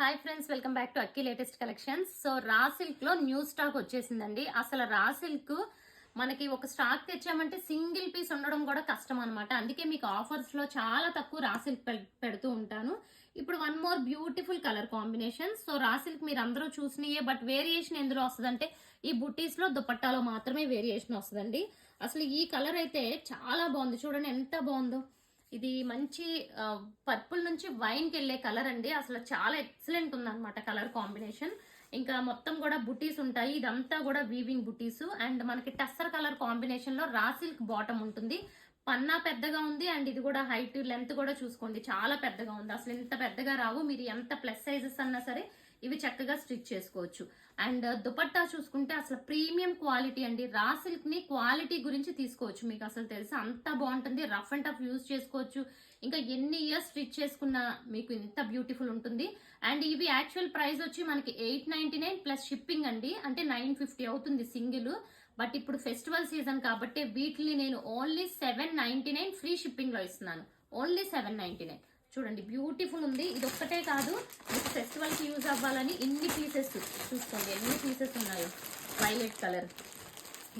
Hi friends, welcome back to Akki latest collections. So raw silk లో new stock వచ్చేసిందండి. అసలు raw silk మనకి ఒక స్టాక్ తెచ్చామంటే సింగిల్ పీస్ ఉండడం కూడా కష్టం అనమాట. అందుకే మీకు ఆఫర్స్ లో చాలా తక్కువ రా సిల్క్ పెడుతూ ఉంటాను. ఇప్పుడు one more beautiful colour combination. So raw silk మీరు అందరూ చూసినాయే, బట్ వేరియేషన్ ఎందులో వస్తుందంటే ఈ బుటీస్ లో దుపట్టాలో మాత్రమే వేరియేషన్ వస్తుందండి. అసలు ఈ కలర్ అయితే చాలా బాగుంది, చూడండి ఎంత బాగుందో. ఇది మంచి పర్పుల్ నుంచి వైన్ కి వెళ్ళే కలర్ అండి. అసలు చాలా ఎక్సలెంట్ ఉందన్నమాట కలర్ కాంబినేషన్. ఇంకా మొత్తం కూడా బుటీస్ ఉంటాయి. ఇదంతా కూడా వీవింగ్ బుటీస్ అండ్ మనకి టస్సర్ కలర్ కాంబినేషన్ లో రా సిల్క్ బాటమ్ ఉంటుంది. పన్నా పెద్దగా ఉంది అండ్ ఇది కూడా హైట్ లెంత్ కూడా చూసుకోండి, చాలా పెద్దగా ఉంది. అసలు ఇంత పెద్దగా రావు. మీరు ఎంత ప్లస్ సైజెస్ అన్నా సరే ఇవి చక్కగా స్టిచ్ చేసుకోవచ్చు. అండ్ దుపట్టా చూసుకుంటే అసలు ప్రీమియం క్వాలిటీ అండి. రా సిల్క్ ని క్వాలిటీ గురించి తీసుకోవచ్చు, మీకు అసలు తెలుసా అంత బాగుంటుంది. రఫ్ అండ్ టఫ్ యూజ్ చేసుకోవచ్చు. ఇంకా ఎన్ని ఇయర్స్ స్టిచ్ చేసుకున్నా మీకు ఇంత బ్యూటిఫుల్ ఉంటుంది. అండ్ ఇవి యాక్చువల్ ప్రైస్ వచ్చి మనకి 899 ప్లస్ షిప్పింగ్ అండి, అంటే 950 అవుతుంది సింగిల్. బట్ ఇప్పుడు ఫెస్టివల్ సీజన్ కాబట్టి వీటిని నేను ఓన్లీ 799 ఫ్రీ షిప్పింగ్ లో ఇస్తున్నాను. ఓన్లీ 799. చూడండి బ్యూటిఫుల్ ఉంది. ఇది ఒక్కటే కాదు, మీకు ఫెస్టివల్ కి యూజ్ అవ్వాలని ఇన్ని పీసెస్ చూసుకోండి, ఎన్ని పీసెస్ ఉన్నాయో. వైలెట్ కలర్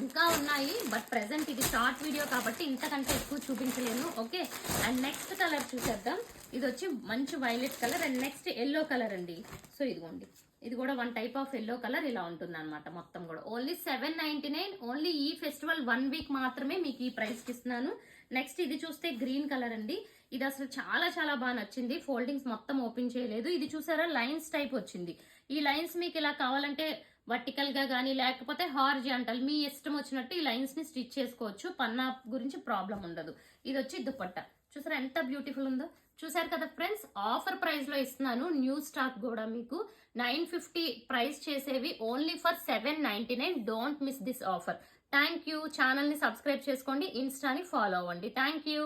ఇంకా ఉన్నాయి, బట్ ప్రెసెంట్ ఇది షార్ట్ వీడియో కాబట్టి ఇంతకంటే ఎక్కువ చూపించలేను. ఓకే, అండ్ నెక్స్ట్ కలర్ చూసేద్దాం. ఇది వచ్చి మంచి violet colour and next yellow colour అండి. సో ఇదిగోండి, ఇది కూడా one type of yellow colour ఇలా ఉంటుంది అనమాట. మొత్తం కూడా ఓన్లీ 799. ఓన్లీ ఈ ఫెస్టివల్ 1 వీక్ మాత్రమే మీకు ఈ ప్రైస్ కి ఇస్తున్నాను. నెక్స్ట్ ఇది చూస్తే గ్రీన్ కలర్ అండి. ఇది అసలు చాలా చాలా బాగా నచ్చింది. ఫోల్డింగ్స్ మొత్తం ఓపెన్ చేయలేదు. ఇది చూసారా లైన్స్ టైప్ వచ్చింది. ఈ లైన్స్ మీకు ఇలా కావాలంటే వర్టికల్ గా కానీ లేకపోతే హారిజాంటల్ మీ ఇష్టం వచ్చినట్టు ఈ లైన్స్ ని స్టిచ్ చేసుకోవచ్చు. పన్నా గురించి ప్రాబ్లం ఉండదు. ఇది వచ్చి దుపట్టా చూసారా ఎంత బ్యూటిఫుల్ ఉందో. చూసారు కదా ఫ్రెండ్స్, ఆఫర్ ప్రైస్ లో ఇస్తున్నాను. న్యూ స్టాక్ కూడా మీకు 950 ప్రైస్ చేసేవి only for 799. Don't miss this offer. Thank you. Channel ని సబ్స్క్రైబ్ చేసుకోండి, ఇన్స్టాని ఫాలో అవ్వండి. Thank you.